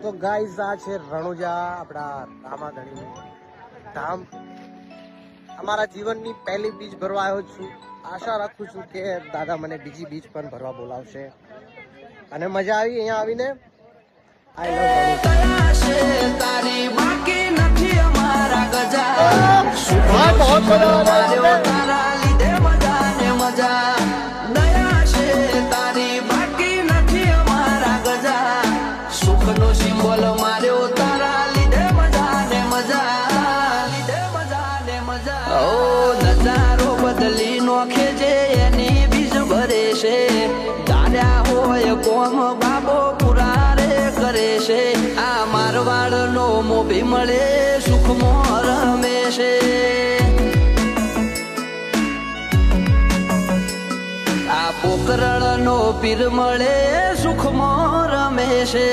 તો ગાઈઝ આ છે રણુજા આપણા રામાધણી ધામ. અમારા જીવનની પહેલી બીજ ભરવા આવ્યો છું. આશા રાખું છું કે દાદા મને બીજી બીજ પણ ભરવા બોલાવશે અને મજા આવી અહીંયા આવીને. આઈ લવ તારી બાકી નથી અમારા ગજા સુખા બહુત તારા લીધે મજા ને મજા દયા છે તારી બાકી નથી અમારા ગજા સુખનો સિમ્બોલ માર્યો તારા લીધે મજા ને મજા લીધે મજા ને મજા. ઓ નજારો બદલી નોખે છે એની બીજ ભરે છે દાડ્યા હોય કોમ બાબો પુરા કરે છે. આ મારવાડ નો મોભી મળે સુખમાં રમે છે. આ પોકરણ નો પીર મળે સુખમાં રમે છે.